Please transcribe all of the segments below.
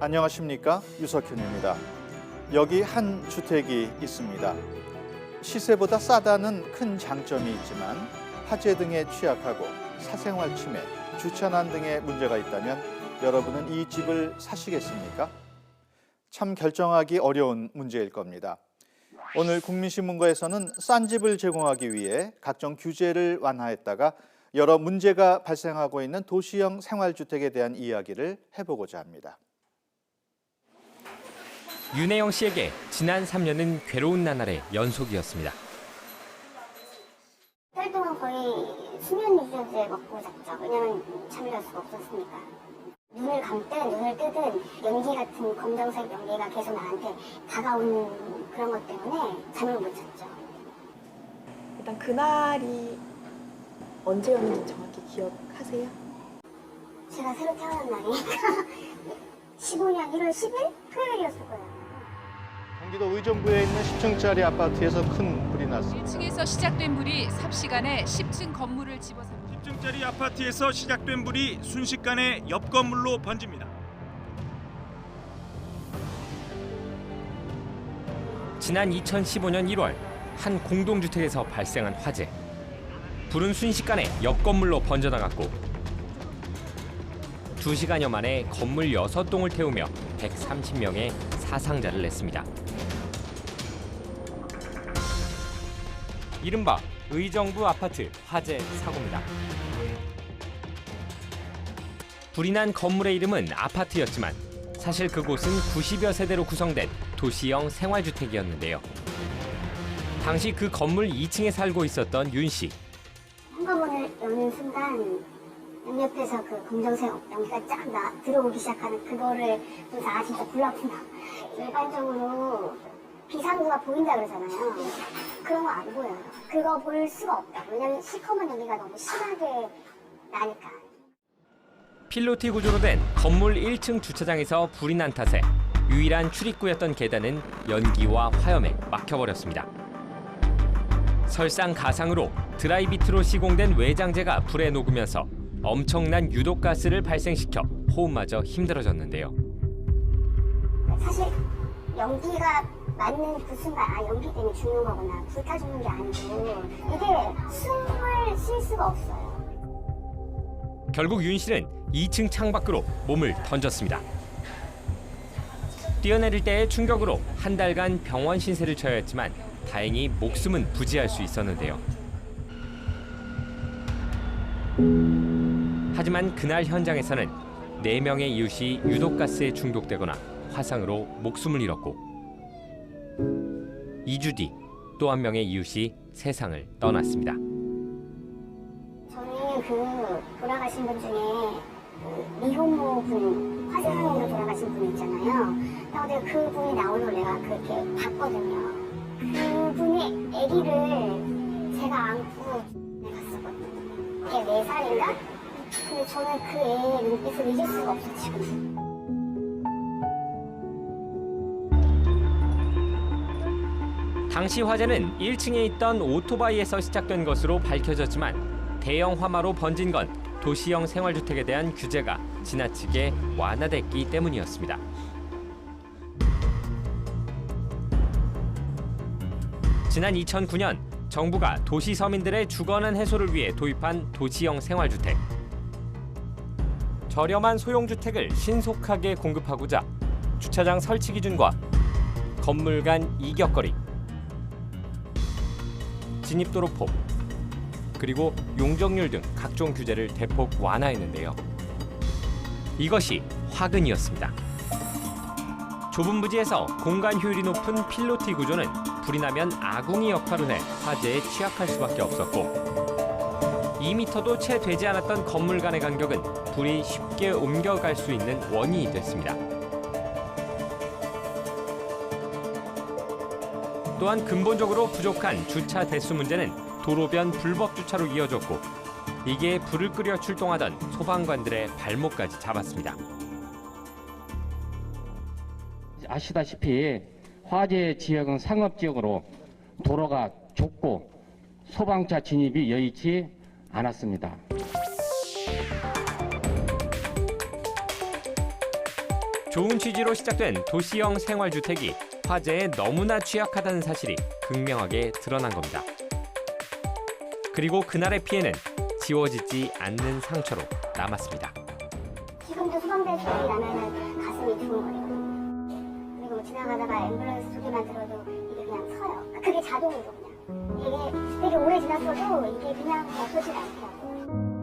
안녕하십니까, 유석현입니다. 여기 한 주택이 있습니다. 시세보다 싸다는 큰 장점이 있지만 화재 등에 취약하고 사생활 침해, 주차난 등의 문제가 있다면 여러분은 이 집을 사시겠습니까? 참 결정하기 어려운 문제일 겁니다. 오늘 국민신문고에서는 싼 집을 제공하기 위해 각종 규제를 완화했다가 여러 문제가 발생하고 있는 도시형 생활주택에 대한 이야기를 해보고자 합니다. 윤혜영 씨에게 지난 3년은 괴로운 나날의 연속이었습니다. 달 동안 거의 수면 유지제 먹고 잤죠. 왜냐면 잠을 잘 수가 없었으니까. 눈을 감든 눈을 뜨든 연기 같은 검정색 연기가 계속 나한테 다가오는 그런 것 때문에 잠을 못 잤죠. 일단 그날이 언제였는지 정확히 기억하세요? 제가 새로 태어난 날이니까 15년 1월 10일 토요일이었을 거예요. 경기도 의정부에 있는 10층짜리 아파트에서 큰 불이 났습니다. 1층에서 시작된 불이 삽시간에 10층 건물을 집어삼킵니다. 10층짜리 아파트에서 시작된 불이 순식간에 옆 건물로 번집니다. 지난 2015년 1월 한 공동주택에서 발생한 화재. 불은 순식간에 옆 건물로 번져나갔고 2시간여 만에 건물 6동을 태우며 130명의 사상자를 냈습니다. 이른바 의정부 아파트 화재 사고입니다. 불이 난 건물의 이름은 아파트였지만 사실 그곳은 90여 세대로 구성된 도시형 생활주택이었는데요. 당시 그 건물 2층에 살고 있었던 윤 씨. 현관문을 여는 순간 옆에서 그 검정색 연기가 쫙 들어오기 시작하는 그거를 보면서 아 진짜 불났구나. 일반적으로 비상구가 보인다 그러잖아요. 그런 거 안 보여요. 그거 볼 수가 없다. 왜냐면 시커먼 연기가 너무 심하게 나니까. 필로티 구조로 된 건물 1층 주차장에서 불이 난 탓에 유일한 출입구였던 계단은 연기와 화염에 막혀버렸습니다. 설상가상으로 드라이비트로 시공된 외장재가 불에 녹으면서 엄청난 유독가스를 발생시켜 호흡마저 힘들어졌는데요. 사실 연기가 맞는 그 순간 아 연기 때문에 죽는 거구나. 불타 죽는 게 아니고 이게 숨을 쉴 수가 없어요. 결국 윤 씨는 2층 창밖으로 몸을 던졌습니다. 뛰어내릴 때의 충격으로 한 달간 병원 신세를 쳐야 했지만 다행히 목숨은 부지할 수 있었는데요. 하지만 그날 현장에서는 4명의 이웃이 유독가스에 중독되거나 화상으로 목숨을 잃었고 2주 뒤 또 한 명의 이웃이 세상을 떠났습니다. 저는 그 돌아가신 분 중에 그 미혼모 분 화재상으로 돌아가신 분 있잖아요. 근데 그분이 나오는 걸 내가 그렇게 봤거든요. 그분의 아기를 제가 안고 갔었거든요. 걔 4살인가? 근데 저는 그 애의 눈빛을 잊을 수가 없어 지금. 당시 화재는 1층에 있던 오토바이에서 시작된 것으로 밝혀졌지만 대형 화마로 번진 건 도시형 생활주택에 대한 규제가 지나치게 완화됐기 때문이었습니다. 지난 2009년 정부가 도시 서민들의 주거난 해소를 위해 도입한 도시형 생활주택. 저렴한 소형주택을 신속하게 공급하고자 주차장 설치 기준과 건물 간 이격거리, 진입도로 폭, 그리고 용적률 등 각종 규제를 대폭 완화했는데요. 이것이 화근이었습니다. 좁은 부지에서 공간 효율이 높은 필로티 구조는 불이 나면 아궁이 역할을 해 화재에 취약할 수밖에 없었고 2m도 채 되지 않았던 건물 간의 간격은 불이 쉽게 옮겨갈 수 있는 원인이 됐습니다. 또한 근본적으로 부족한 주차 대수 문제는 도로변 불법 주차로 이어졌고 이게 불을 끄려 출동하던 소방관들의 발목까지 잡았습니다. 아시다시피 화재 지역은 상업지역으로 도로가 좁고 소방차 진입이 여의치 않았습니다. 좋은 취지로 시작된 도시형 생활주택이 화재에 너무나 취약하다는 사실이 극명하게 드러난 겁니다. 그리고 그날의 피해는 지워지지 않는 상처로 남았습니다. 지금도 소방대 소리 나면은 가슴이 두근거리거든요. 그리고 지나가다가 앰뷸런스 소리만 들어도 이게 그냥 서요. 그게 자동으로 그냥. 이게 되게 오래 지났어도 이게 그냥 없어지지 않더라고요.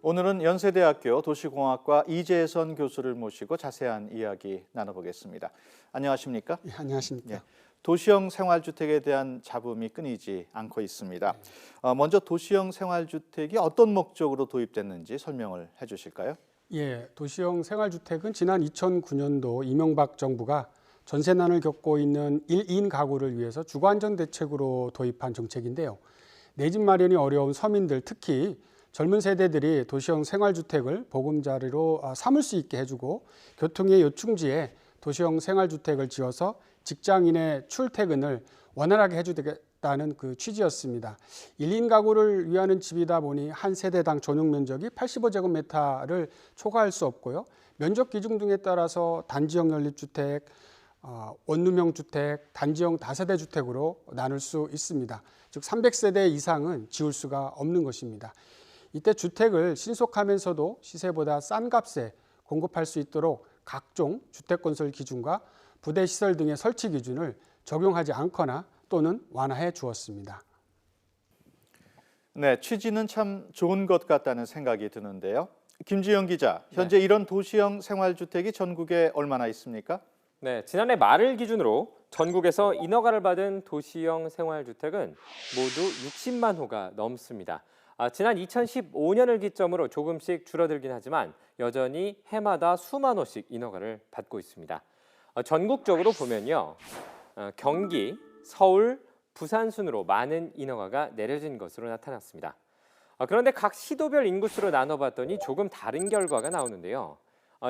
오늘은 연세대학교 도시공학과 이재선 교수를 모시고 자세한 이야기 나눠보겠습니다. 안녕하십니까? 예, 안녕하십니까? 예, 도시형 생활주택에 대한 잡음이 끊이지 않고 있습니다. 먼저 도시형 생활주택이 어떤 목적으로 도입됐는지 설명을 해주실까요? 예, 도시형 생활주택은 지난 2009년도 이명박 정부가 전세난을 겪고 있는 1인 가구를 위해서 주거안전 대책으로 도입한 정책인데요. 내 집 마련이 어려운 서민들, 특히 젊은 세대들이 도시형 생활주택을 보금자리로 삼을 수 있게 해주고 교통의 요충지에 도시형 생활주택을 지어서 직장인의 출퇴근을 원활하게 해주겠다는 그 취지였습니다. 1인 가구를 위하는 집이다 보니 한 세대당 전용 면적이 85제곱미터를 초과할 수 없고요. 면적 기준 등에 따라서 단지형 연립주택, 원룸형 주택, 단지형 다세대 주택으로 나눌 수 있습니다. 즉 300세대 이상은 지을 수가 없는 것입니다. 이때 주택을 신속하면서도 시세보다 싼 값에 공급할 수 있도록 각종 주택건설 기준과 부대시설 등의 설치 기준을 적용하지 않거나 또는 완화해 주었습니다. 네, 취지는 참 좋은 것 같다는 생각이 드는데요. 김지영 기자, 현재 이런 도시형 생활주택이 전국에 얼마나 있습니까? 네, 지난해 말을 기준으로 전국에서 인허가를 받은 도시형 생활주택은 모두 60만 호가 넘습니다. 지난 2015년을 기점으로 조금씩 줄어들긴 하지만 여전히 해마다 수만 호씩 인허가를 받고 있습니다. 전국적으로 보면요, 경기, 서울, 부산 순으로 많은 인허가가 내려진 것으로 나타났습니다. 그런데 각 시도별 인구수로 나눠봤더니 조금 다른 결과가 나오는데요.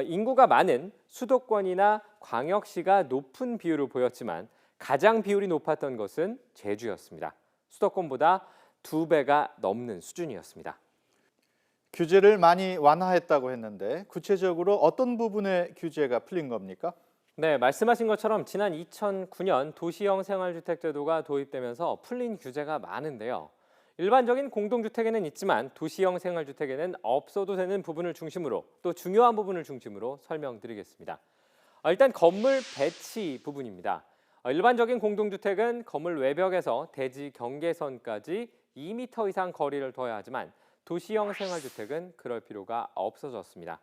인구가 많은 수도권이나 광역시가 높은 비율을 보였지만 가장 비율이 높았던 것은 제주였습니다. 수도권보다 2배가 넘는 수준이었습니다. 규제를 많이 완화했다고 했는데 구체적으로 어떤 부분의 규제가 풀린 겁니까? 네, 말씀하신 것처럼 지난 2009년 도시형 생활주택제도가 도입되면서 풀린 규제가 많은데요. 일반적인 공동주택에는 있지만 도시형 생활주택에는 없어도 되는 부분을 중심으로 또 중요한 부분을 중심으로 설명드리겠습니다. 일단 건물 배치 부분입니다. 일반적인 공동주택은 건물 외벽에서 대지 경계선까지 2m 이상 거리를 둬야 하지만 도시형 생활주택은 그럴 필요가 없어졌습니다.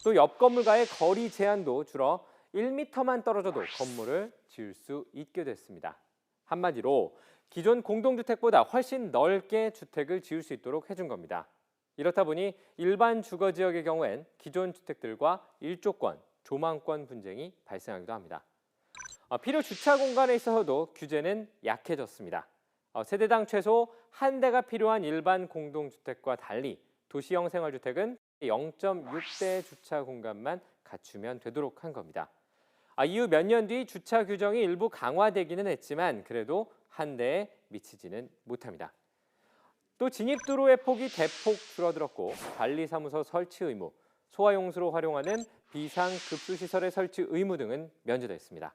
또 옆 건물과의 거리 제한도 줄어 1m만 떨어져도 건물을 지을 수 있게 됐습니다. 한마디로 기존 공동주택보다 훨씬 넓게 주택을 지을 수 있도록 해준 겁니다. 이렇다 보니 일반 주거지역의 경우엔 기존 주택들과 일조권, 조망권 분쟁이 발생하기도 합니다. 필요 주차 공간에 있어서도 규제는 약해졌습니다. 세대당 최소 한 대가 필요한 일반 공동주택과 달리 도시형 생활주택은 0.6대 주차 공간만 갖추면 되도록 한 겁니다. 이후 몇 년 뒤 주차 규정이 일부 강화되기는 했지만 그래도 한 대에 미치지는 못합니다. 또 진입도로의 폭이 대폭 줄어들었고 관리사무소 설치 의무, 소화용수로 활용하는 비상급수시설의 설치 의무 등은 면제됐습니다.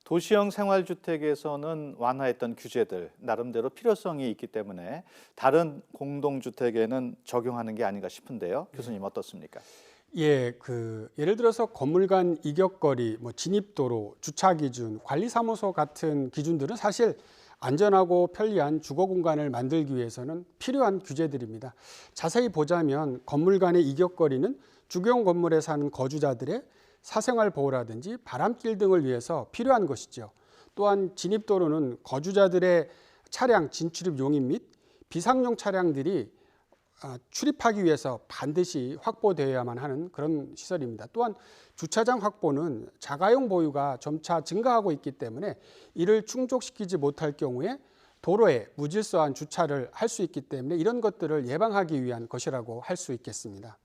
도시형 생활주택에서는 완화했던 규제들 나름대로 필요성이 있기 때문에 다른 공동주택에는 적용하는 게 아닌가 싶은데요. 교수님 어떻습니까? 예, 예를 들어서 건물 간 이격거리, 진입도로, 주차 기준, 관리사무소 같은 기준들은 사실 안전하고 편리한 주거 공간을 만들기 위해서는 필요한 규제들입니다. 자세히 보자면 건물 간의 이격거리는 주거용 건물에 사는 거주자들의 사생활 보호라든지 바람길 등을 위해서 필요한 것이죠. 또한 진입도로는 거주자들의 차량 진출입 용인 및 비상용 차량들이 출입하기 위해서 반드시 확보되어야만 하는 그런 시설입니다. 또한 주차장 확보는 자가용 보유가 점차 증가하고 있기 때문에 이를 충족시키지 못할 경우에 도로에 무질서한 주차를 할 수 있기 때문에 이런 것들을 예방하기 위한 것이라고 할 수 있겠습니다.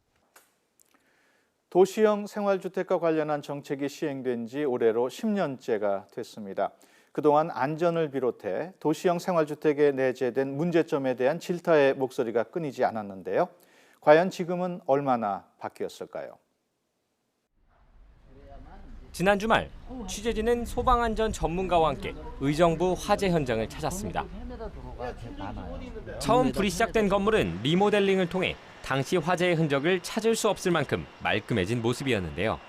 도시형 생활주택과 관련한 정책이 시행된 지 올해로 10년째가 됐습니다. 그동안 안전을 비롯해 도시형 생활주택에 내재된 문제점에 대한 질타의 목소리가 끊이지 않았는데요. 과연 지금은 얼마나 바뀌었을까요? 지난 주말 취재진은 소방안전 전문가와 함께 의정부 화재 현장을 찾았습니다. 처음 불이 시작된 건물은 리모델링을 통해 당시 화재의 흔적을 찾을 수 없을 만큼 말끔해진 모습이었는데요.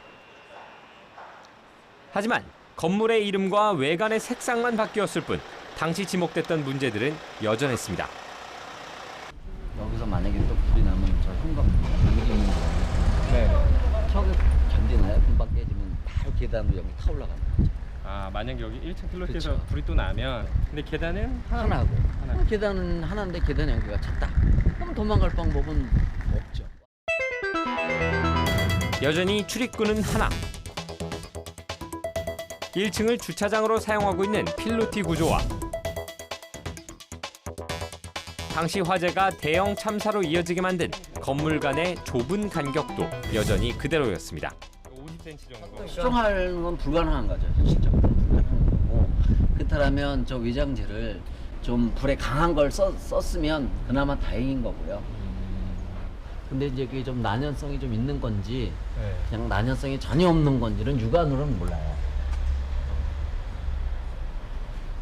하지만 건물의 이름과 외관의 색상만 바뀌었을 뿐 당시 지목됐던 문제들은 여전했습니다. 여기서 만약에 또 불이 나면 저 현관 잠기는 거예요. 네. 척이 견디나요? 금방 깨지면 바로 계단으로 여기 타 올라가는 거죠. 아, 만약 여기 1층 플로티에서 그쵸. 불이 또 나면 근데 계단은 하나고. 계단은 하나인데 계단 연기가 찼다. 그럼 도망갈 방법은 없죠. 여전히 출입구는 하나. 1층을 주차장으로 사용하고 있는 필로티 구조와 당시 화재가 대형 참사로 이어지게 만든 건물 간의 좁은 간격도 여전히 그대로였습니다. 50cm 정도. 수정하는 건 불가능한 거죠. 실질적으로 불가능한 거고. 그렇다면 저 외장재를 좀 불에 강한 걸 썼으면 그나마 다행인 거고요. 근데 이제 그게 좀 난연성이 좀 있는 건지 그냥 난연성이 전혀 없는 건지는 육안으로는 몰라요.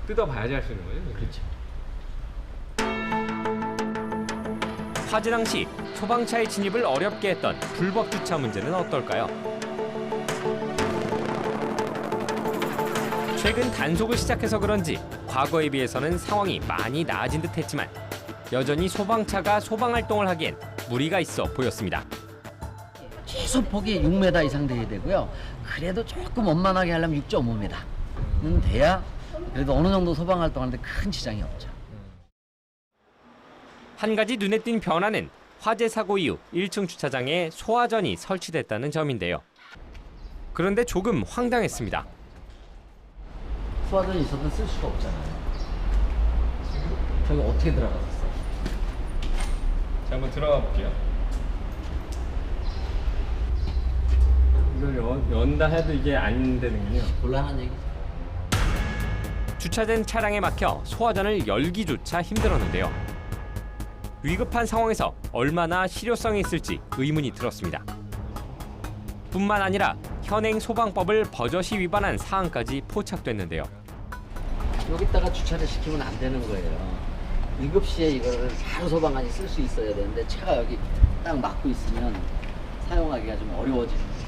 뜯어봐야지 알 수 있는 거예요? 그렇죠. 화재 당시 소방차의 진입을 어렵게 했던 불법 주차 문제는 어떨까요? 최근 단속을 시작해서 그런지 과거에 비해서는 상황이 많이 나아진 듯했지만 여전히 소방차가 소방 활동을 하기엔 무리가 있어 보였습니다. 최소폭이 6m 이상 돼야 되고요. 그래도 조금 원만하게 하려면 6.5m는 돼야 그래도 어느 정도 소방 활동하는데 큰 지장이 없죠. 한 가지 눈에 띈 변화는 화재 사고 이후 1층 주차장에 소화전이 설치됐다는 점인데요. 그런데 조금 황당했습니다. 소화전이 있어도 쓸 수가 없잖아요. 저기 어떻게 들어갔었어요? 자, 한번 들어가 볼게요. 이걸 연다 해도 이게 안 되는군요. 곤란한 얘기죠. 주차된 차량에 막혀 소화전을 열기조차 힘들었는데요. 위급한 상황에서 얼마나 실효성이 있을지 의문이 들었습니다. 뿐만 아니라 현행 소방법을 버젓이 위반한 사항까지 포착됐는데요. 여기다가 주차를 시키면 안 되는 거예요. 위급시에 이거를 바로 소방관이 쓸 수 있어야 되는데 차가 여기 딱 막고 있으면 사용하기가 좀 어려워지는 거죠.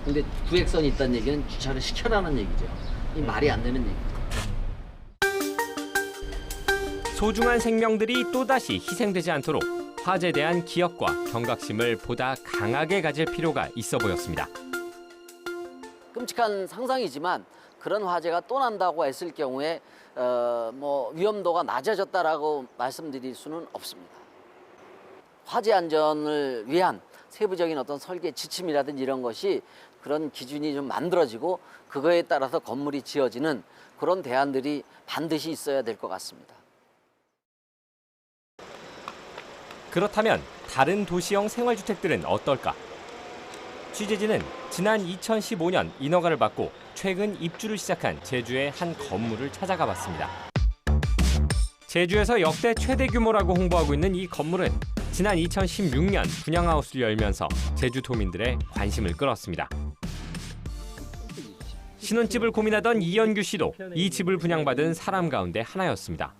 근데 구획선이 있다는 얘기는 주차를 시켜라는 얘기죠. 이 말이 안 되는 얘기죠. 소중한 생명들이 또다시 희생되지 않도록 화재에 대한 기억과 경각심을 보다 강하게 가질 필요가 있어 보였습니다. 끔찍한 상상이지만 그런 화재가 또 난다고 했을 경우에 뭐 위험도가 낮아졌다라고 말씀드릴 수는 없습니다. 화재 안전을 위한 세부적인 어떤 설계 지침이라든지 이런 것이 그런 기준이 좀 만들어지고 그거에 따라서 건물이 지어지는 그런 대안들이 반드시 있어야 될 것 같습니다. 그렇다면 다른 도시형 생활주택들은 어떨까? 취재진은 지난 2015년 인허가를 받고 최근 입주를 시작한 제주의 한 건물을 찾아가 봤습니다. 제주에서 역대 최대 규모라고 홍보하고 있는 이 건물은 지난 2016년 분양하우스를 열면서 제주도민들의 관심을 끌었습니다. 신혼집을 고민하던 이연규 씨도 이 집을 분양받은 사람 가운데 하나였습니다.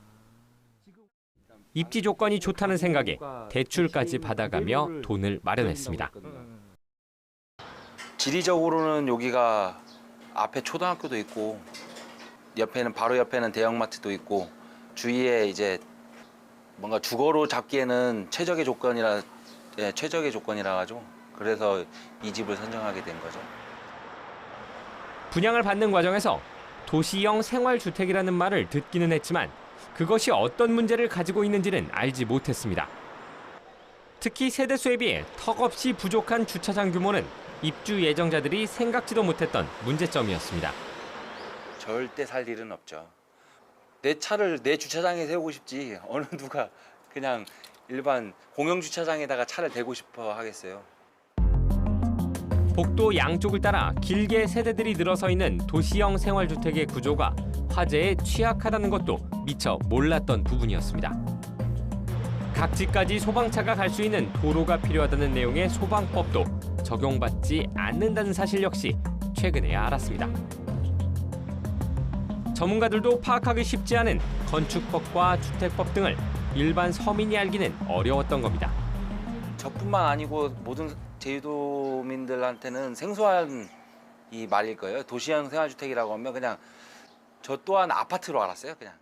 입지 조건이 좋다는 생각에 대출까지 받아가며 돈을 마련했습니다. 지리적으로는 여기가 앞에 초등학교도 있고 옆에는 바로 옆에는 대형마트도 있고 주위에 이제 뭔가 주거로 잡기에는 최적의 조건이라 가지고 그래서 이 집을 선정하게 된 거죠. 분양을 받는 과정에서 도시형 생활주택이라는 말을 듣기는 했지만 그것이 어떤 문제를 가지고 있는지는 알지 못했습니다. 특히 세대수에 비해 턱없이 부족한 주차장 규모는 입주 예정자들이 생각지도 못했던 문제점이었습니다. 절대 살 일은 없죠. 내 차를 내 주차장에 세우고 싶지 어느 누가 그냥 일반 공영 주차장에다가 차를 대고 싶어 하겠어요. 복도 양쪽을 따라 길게 세대들이 늘어서 있는 도시형 생활주택의 구조가 화재에 취약하다는 것도 미처 몰랐던 부분이었습니다. 각지까지 소방차가 갈 수 있는 도로가 필요하다는 내용의 소방법도 적용받지 않는다는 사실 역시 최근에야 알았습니다. 전문가들도 파악하기 쉽지 않은 건축법과 주택법 등을 일반 서민이 알기는 어려웠던 겁니다. 저뿐만 아니고 모든 제주도민들한테는 생소한 이 말일 거예요. 도시형 생활주택이라고 하면 그냥 저 또한 아파트로 알았어요, 그냥.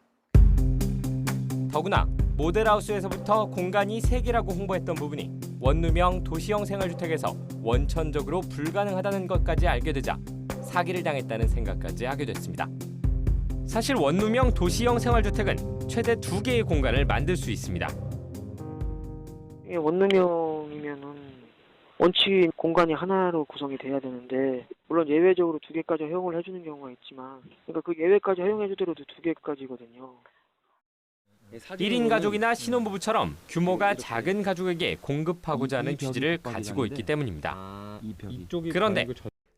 더구나 모델하우스에서부터 공간이 3개라고 홍보했던 부분이 원룸형 도시형 생활주택에서 원천적으로 불가능하다는 것까지 알게 되자 사기를 당했다는 생각까지 하게 됐습니다. 사실 원룸형 도시형 생활주택은 최대 2개의 공간을 만들 수 있습니다. 원룸형이면은 원칙 공간이 하나로 구성이 돼야 되는데, 물론 예외적으로 2개까지 허용을 해주는 경우가 있지만, 그러니까 그 예외까지 허용해주더라도 2개까지거든요. 1인 가족이나 신혼부부처럼 규모가 작은 가족에게 공급하고자 하는 취지를 가지고 있기 때문입니다. 그런데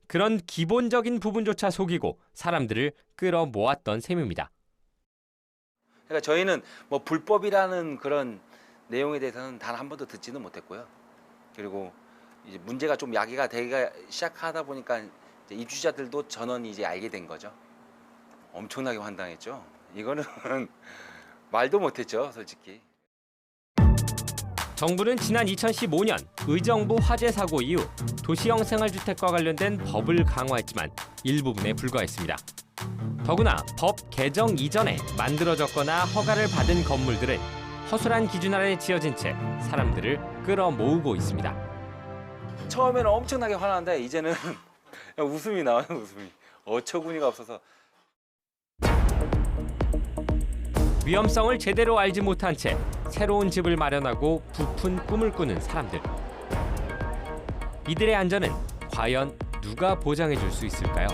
그런 기본적인 부분조차 속이고 사람들을 끌어모았던 셈입니다. 그러니까 저희는 뭐 불법이라는 그런 내용에 대해서는 단 한 번도 듣지는 못했고요. 그리고 이제 문제가 좀 야기가 되기 시작하다 보니까 이제 입주자들도 전원이 이제 알게 된 거죠. 엄청나게 황당했죠. 이거는 말도 못했죠, 솔직히. 정부는 지난 2015년 의정부 화재 사고 이후 도시형 생활주택과 관련된 법을 강화했지만 일부분에 불과했습니다. 더구나 법 개정 이전에 만들어졌거나 허가를 받은 건물들은 허술한 기준 아래 지어진 채 사람들을 끌어모으고 있습니다. 처음에는 엄청나게 화나는데 이제는 웃음이 나와요, 웃음이. 어처구니가 없어서. 위험성을 제대로 알지 못한 채 새로운 집을 마련하고 부푼 꿈을 꾸는 사람들. 이들의 안전은 과연 누가 보장해 줄 수 있을까요?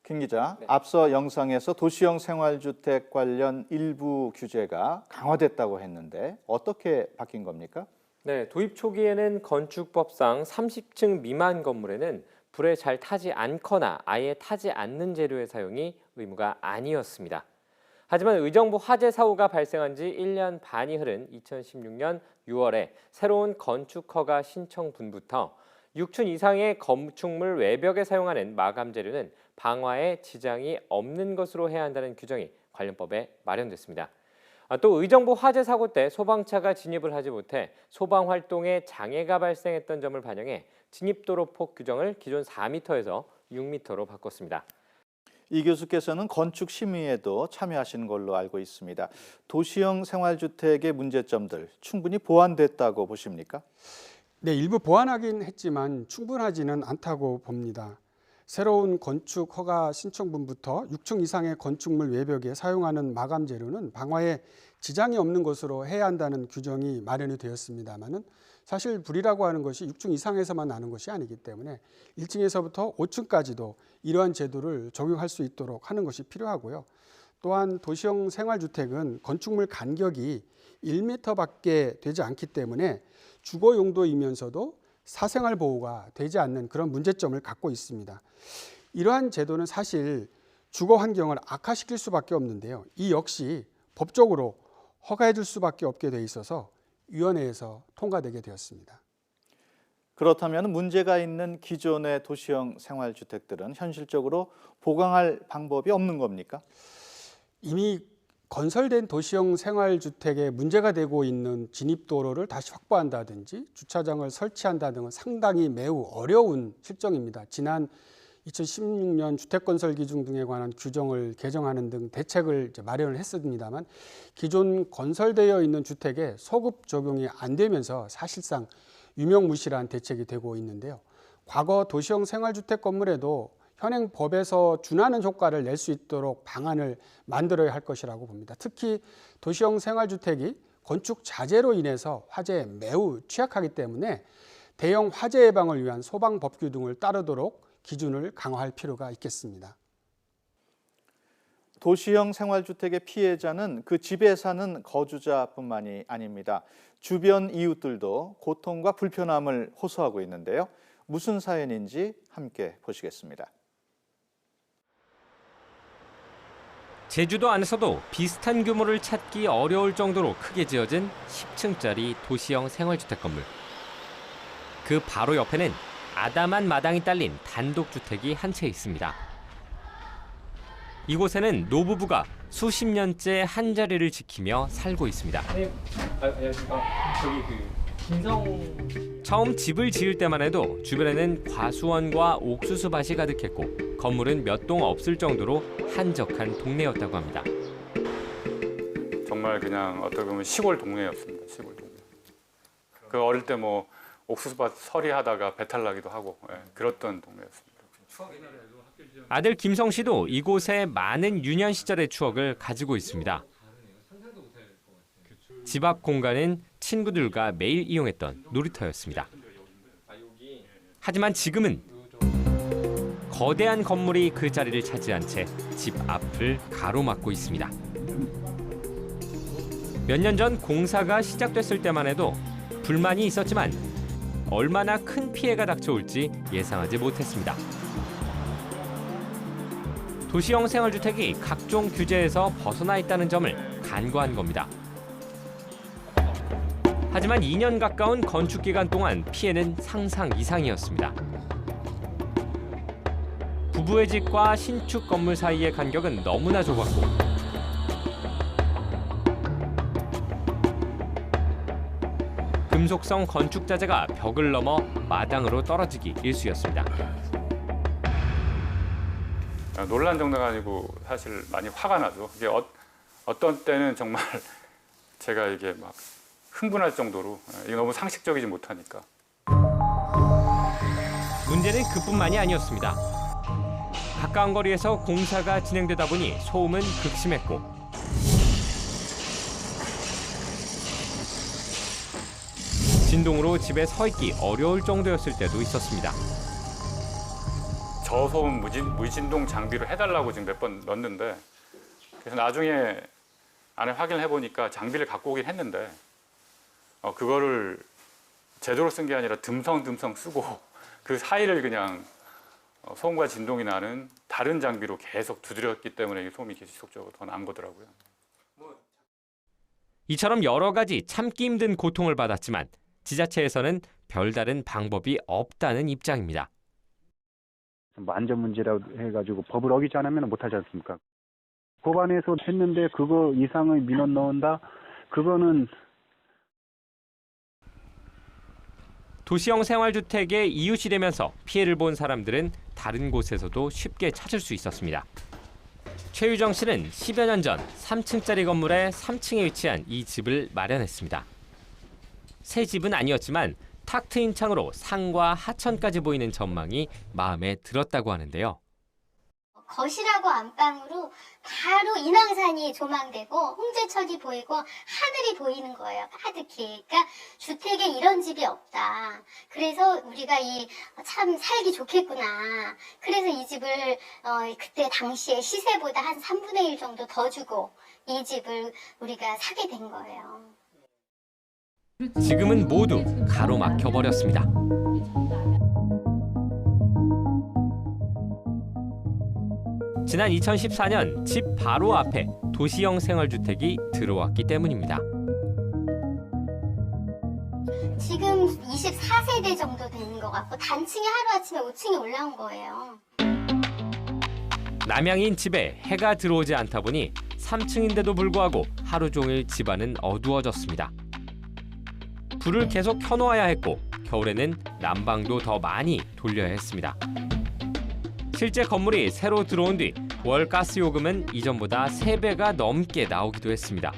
김 기자, 앞서 영상에서 도시형 생활주택 관련 일부 규제가 강화됐다고 했는데 어떻게 바뀐 겁니까? 네, 도입 초기에는 건축법상 30층 미만 건물에는 불에 잘 타지 않거나 아예 타지 않는 재료의 사용이 의무가 아니었습니다. 하지만 의정부 화재 사고가 발생한 지 1년 반이 흐른 2016년 6월에 새로운 건축 허가 신청분부터 6층 이상의 건축물 외벽에 사용하는 마감 재료는 방화에 지장이 없는 것으로 해야 한다는 규정이 관련법에 마련됐습니다. 또 의정부 화재 사고 때 소방차가 진입을 하지 못해 소방 활동에 장애가 발생했던 점을 반영해 진입도로폭 규정을 기존 4m에서 6m로 바꿨습니다. 이 교수께서는 건축 심의에도 참여하신 걸로 알고 있습니다. 도시형 생활주택의 문제점들 충분히 보완됐다고 보십니까? 네, 일부 보완하긴 했지만 충분하지는 않다고 봅니다. 새로운 건축 허가 신청분부터 6층 이상의 건축물 외벽에 사용하는 마감 재료는 방화에 지장이 없는 것으로 해야 한다는 규정이 마련이 되었습니다만은 사실 불이라고 하는 것이 6층 이상에서만 나는 것이 아니기 때문에 1층에서부터 5층까지도 이러한 제도를 적용할 수 있도록 하는 것이 필요하고요. 또한 도시형 생활주택은 건축물 간격이 1m밖에 되지 않기 때문에 주거 용도이면서도 사생활 보호가 되지 않는 그런 문제점을 갖고 있습니다. 이러한 제도는 사실 주거 환경을 악화시킬 수밖에 없는데요. 이 역시 법적으로 허가해 줄 수밖에 없게 돼 있어서 위원회에서 통과되게 되었습니다. 그렇다면 문제가 있는 기존의 도시형 생활주택들은 현실적으로 보강할 방법이 없는 겁니까? 이미 건설된 도시형 생활주택에 문제가 되고 있는 진입도로를 다시 확보한다든지 주차장을 설치한다 등은 상당히 매우 어려운 실정입니다. 지난 2016년 주택건설기준 등에 관한 규정을 개정하는 등 대책을 마련을 했습니다만 기존 건설되어 있는 주택에 소급 적용이 안 되면서 사실상 유명무실한 대책이 되고 있는데요. 과거 도시형 생활주택 건물에도 현행 법에서 준하는 효과를 낼 수 있도록 방안을 만들어야 할 것이라고 봅니다. 특히 도시형 생활주택이 건축 자재로 인해서 화재에 매우 취약하기 때문에 대형 화재 예방을 위한 소방 법규 등을 따르도록 기준을 강화할 필요가 있겠습니다. 도시형 생활주택의 피해자는 그 집에 사는 거주자뿐만이 아닙니다. 주변 이웃들도 고통과 불편함을 호소하고 있는데요. 무슨 사연인지 함께 보시겠습니다. 제주도 안에서도 비슷한 규모를 찾기 어려울 정도로 크게 지어진 10층짜리 도시형 생활주택 건물. 그 바로 옆에는 아담한 마당이 딸린 단독주택이 한 채 있습니다. 이곳에는 노부부가 수십 년째 한 자리를 지키며 살고 있습니다. 처음 집을 지을 때만 해도 주변에는 과수원과 옥수수 밭이 가득했고 건물은 몇 동 없을 정도로 한적한 동네였다고 합니다. 정말 그냥 어떻게 보면 시골 동네였습니다. 시골 동네. 그 어릴 때 뭐 옥수수밭 서리하다가 배탈 나기도 하고 그랬던 동네였습니다. 아들 김성 씨도 이곳에 많은 유년 시절의 추억을 가지고 있습니다. 집 앞 공간은 친구들과 매일 이용했던 놀이터였습니다. 하지만 지금은 거대한 건물이 그 자리를 차지한 채 집 앞을 가로막고 있습니다. 몇 년 전 공사가 시작됐을 때만 해도 불만이 있었지만 얼마나 큰 피해가 닥쳐올지 예상하지 못했습니다. 도시형 생활주택이 각종 규제에서 벗어나 있다는 점을 간과한 겁니다. 하지만 2년 가까운 건축 기간 동안 피해는 상상 이상이었습니다. 부부의 집과 신축 건물 사이의 간격은 너무나 좁았고 금속성 건축 자재가 벽을 넘어 마당으로 떨어지기 일쑤였습니다. 놀란 정도가 아니고 사실 많이 화가 나죠. 이게 어떤 때는 정말 제가 이게 막 흥분할 정도로 이게 너무 상식적이지 못하니까. 문제는 그뿐만이 아니었습니다. 가까운 거리에서 공사가 진행되다 보니 소음은 극심했고 진동으로 집에 서 있기 어려울 정도였을 때도 있었습니다. 저소음 무진동 장비를 해달라고 지금 몇 번 넣었는데 그래서 나중에 안에 확인을 해보니까 장비를 갖고 오긴 했는데 그거를 제대로 쓴 게 아니라 듬성듬성 쓰고 그 사이를 그냥 소음과 진동이 나는 다른 장비로 계속 두드렸기 때문에 소음이 계속적으로 더 난 거더라고요. 이처럼 여러 가지 참기 힘든 고통을 받았지만 지자체에서는 별다른 방법이 없다는 입장입니다. 안전 문제라고 해가지고 법을 어기지 않으면 못하지 않습니까? 법안에서 했는데 그거 이상의 민원 넣는다? 그거는 도시형 생활주택의 이웃이 되면서 피해를 본 사람들은 다른 곳에서도 쉽게 찾을 수 있었습니다. 최유정 씨는 10여 년 전 3층짜리 건물의 3층에 위치한 이 집을 마련했습니다. 새 집은 아니었지만 탁 트인 창으로 산과 하천까지 보이는 전망이 마음에 들었다고 하는데요. 거실하고 안방으로 바로 인왕산이 조망되고 홍제천이 보이고 하늘이 보이는 거예요. 가득히. 그러니까 주택에 이런 집이 없다. 그래서 우리가 참 살기 좋겠구나. 그래서 이 집을 그때 당시에 시세보다 한 3분의 1 정도 더 주고 이 집을 우리가 사게 된 거예요. 지금은 모두 가로막혀 버렸습니다. 지난 2014년 집 바로 앞에 도시형 생활주택이 들어왔기 때문입니다. 지금 24세대 정도 되는 것 같고 단층이 하루아침에 5층에 올라온 거예요. 남양인 집에 해가 들어오지 않다 보니 3층인데도 불구하고 하루 종일 집안은 어두워졌습니다. 불을 계속 켜놓아야 했고 겨울에는 난방도 더 많이 돌려야 했습니다. 실제 건물이 새로 들어온 뒤 월 가스 요금은 이전보다 3배가 넘게 나오기도 했습니다.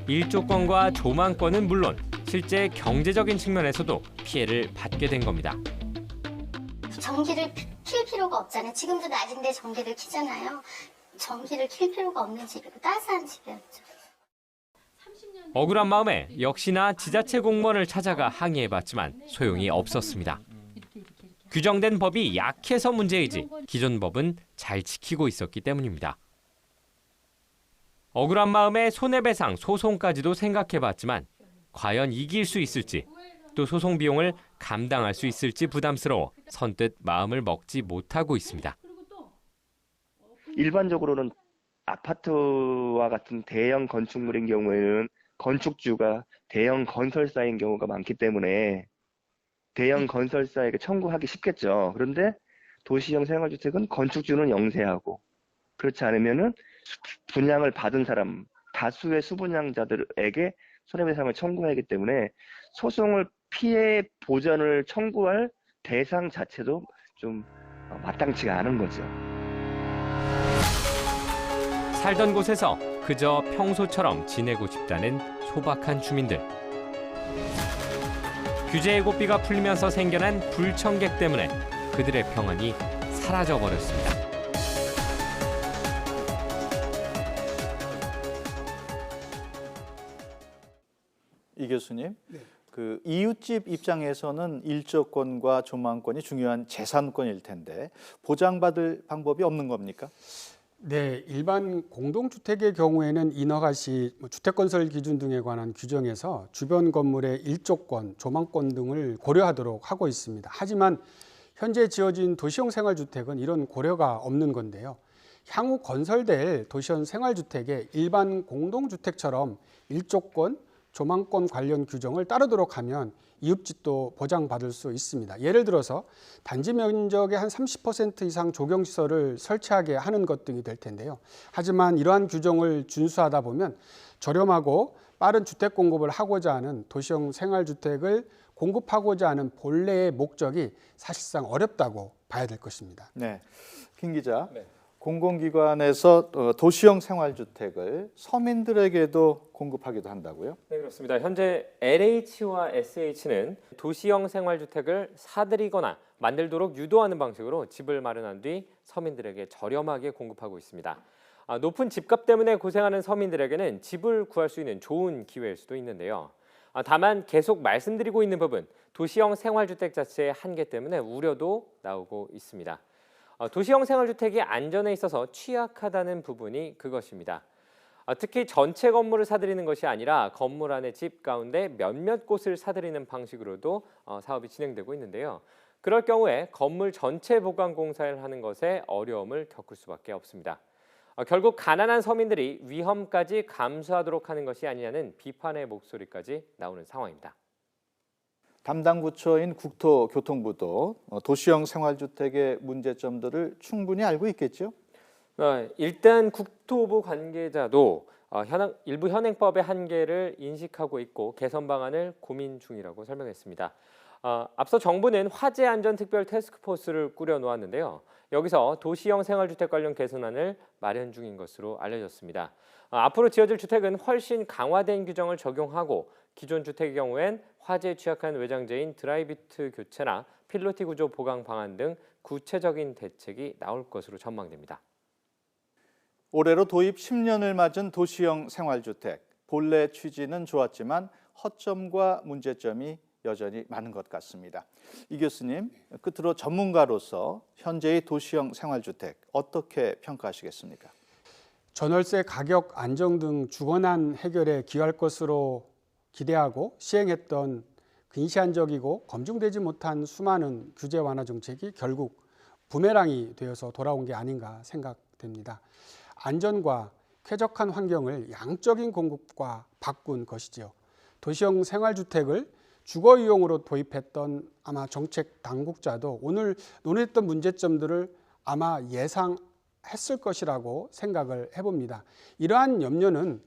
일조권과 조망권은 물론 실제 경제적인 측면에서도 피해를 받게 된 겁니다. 전기를 킬 필요가 없잖아요. 지금도 낮인데 전기를 켜잖아요. 전기를 킬 필요가 없는 집이고 따스한 집이었죠. 억울한 마음에 역시나 지자체 공무원을 찾아가 항의해봤지만 소용이 없었습니다. 규정된 법이 약해서 문제이지 기존 법은 잘 지키고 있었기 때문입니다. 억울한 마음에 손해배상, 소송까지도 생각해봤지만 과연 이길 수 있을지 또 소송 비용을 감당할 수 있을지 부담스러워 선뜻 마음을 먹지 못하고 있습니다. 일반적으로는 아파트와 같은 대형 건축물인 경우에는 건축주가 대형 건설사인 경우가 많기 때문에 대형 건설사에게 청구하기 쉽겠죠. 그런데 도시형 생활주택은 건축주는 영세하고 그렇지 않으면은 분양을 받은 사람, 다수의 수분양자들에게 손해배상을 청구해야 하기 때문에 소송을 피해 보전을 청구할 대상 자체도 좀 마땅치가 않은 거죠. 살던 곳에서 그저 평소처럼 지내고 싶다는 소박한 주민들. 규제의 고삐가 풀리면서 생겨난 불청객 때문에 그들의 평안이 사라져버렸습니다. 이 교수님, 그 이웃집 입장에서는 일조권과 조망권이 중요한 재산권일 텐데 보장받을 방법이 없는 겁니까? 네, 일반 공동주택의 경우에는 인허가시 주택건설 기준 등에 관한 규정에서 주변 건물의 일조권, 조망권 등을 고려하도록 하고 있습니다. 하지만 현재 지어진 도시형 생활주택은 이런 고려가 없는 건데요. 향후 건설될 도시형 생활주택의 일반 공동주택처럼 일조권, 조망권 관련 규정을 따르도록 하면 이웃집도 보장받을 수 있습니다. 예를 들어서 단지 면적의 한 30% 이상 조경시설을 설치하게 하는 것 등이 될 텐데요. 하지만 이러한 규정을 준수하다 보면 저렴하고 빠른 주택 공급을 하고자 하는 도시형 생활주택을 공급하고자 하는 본래의 목적이 사실상 어렵다고 봐야 될 것입니다. 네, 김 기자. 공공기관에서 도시형 생활주택을 서민들에게도 공급하기도 한다고요? 네, 그렇습니다. 현재 LH와 SH는 도시형 생활주택을 사들이거나 만들도록 유도하는 방식으로 집을 마련한 뒤 서민들에게 저렴하게 공급하고 있습니다. 높은 집값 때문에 고생하는 서민들에게는 집을 구할 수 있는 좋은 기회일 수도 있는데요. 다만 계속 말씀드리고 있는 부분, 도시형 생활주택 자체의 한계 때문에 우려도 나오고 있습니다. 도시형 생활주택이 안전에 있어서 취약하다는 부분이 그것입니다. 특히 전체 건물을 사들이는 것이 아니라 건물 안의 집 가운데 몇몇 곳을 사들이는 방식으로도 사업이 진행되고 있는데요. 그럴 경우에 건물 전체 보강 공사를 하는 것에 어려움을 겪을 수밖에 없습니다. 결국 가난한 서민들이 위험까지 감수하도록 하는 것이 아니냐는 비판의 목소리까지 나오는 상황입니다. 담당 부처인 국토교통부도 도시형 생활주택의 문제점들을 충분히 알고 있겠죠? 일단 국토부 관계자도 일부 현행법의 한계를 인식하고 있고 개선 방안을 고민 중이라고 설명했습니다. 앞서 정부는 화재안전특별 태스크포스를 꾸려 놓았는데요. 여기서 도시형 생활주택 관련 개선안을 마련 중인 것으로 알려졌습니다. 앞으로 지어질 주택은 훨씬 강화된 규정을 적용하고 기존 주택의 경우엔 화재에 취약한 외장재인 드라이비트 교체나 필로티 구조 보강 방안 등 구체적인 대책이 나올 것으로 전망됩니다. 올해로 도입 10년을 맞은 도시형 생활주택. 본래 취지는 좋았지만 허점과 문제점이 여전히 많은 것 같습니다. 이 교수님, 끝으로 전문가로서 현재의 도시형 생활주택 어떻게 평가하시겠습니까? 전월세 가격 안정 등 주거난 해결에 기여할 것으로 기대하고 시행했던 근시안적이고 검증되지 못한 수많은 규제 완화 정책이 결국 부메랑이 되어서 돌아온 게 아닌가 생각됩니다. 안전과 쾌적한 환경을 양적인 공급과 바꾼 것이죠. 도시형 생활주택을 주거이용으로 도입했던 아마 정책 당국자도 오늘 논의했던 문제점들을 아마 예상했을 것이라고 생각을 해봅니다. 이러한 염려는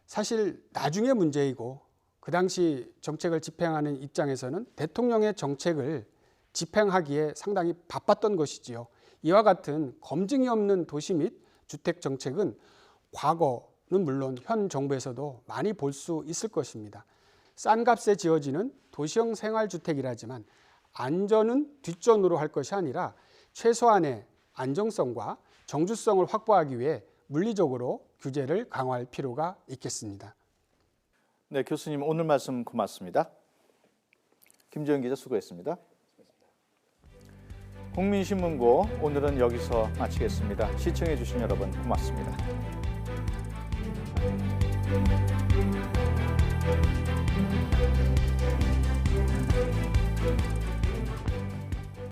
사실 나중의 문제이고 그 당시 정책을 집행하는 입장에서는 대통령의 정책을 집행하기에 상당히 바빴던 것이지요. 이와 같은 검증이 없는 도시 및 주택 정책은 과거는 물론 현 정부에서도 많이 볼 수 있을 것입니다. 싼 값에 지어지는 도시형 생활주택이라지만 안전은 뒷전으로 할 것이 아니라 최소한의 안정성과 정주성을 확보하기 위해 물리적으로 규제를 강화할 필요가 있겠습니다. 네, 교수님 오늘 말씀 고맙습니다. 김재현 기자 수고했습니다. 국민신문고 오늘은 여기서 마치겠습니다. 시청해주신 여러분 고맙습니다.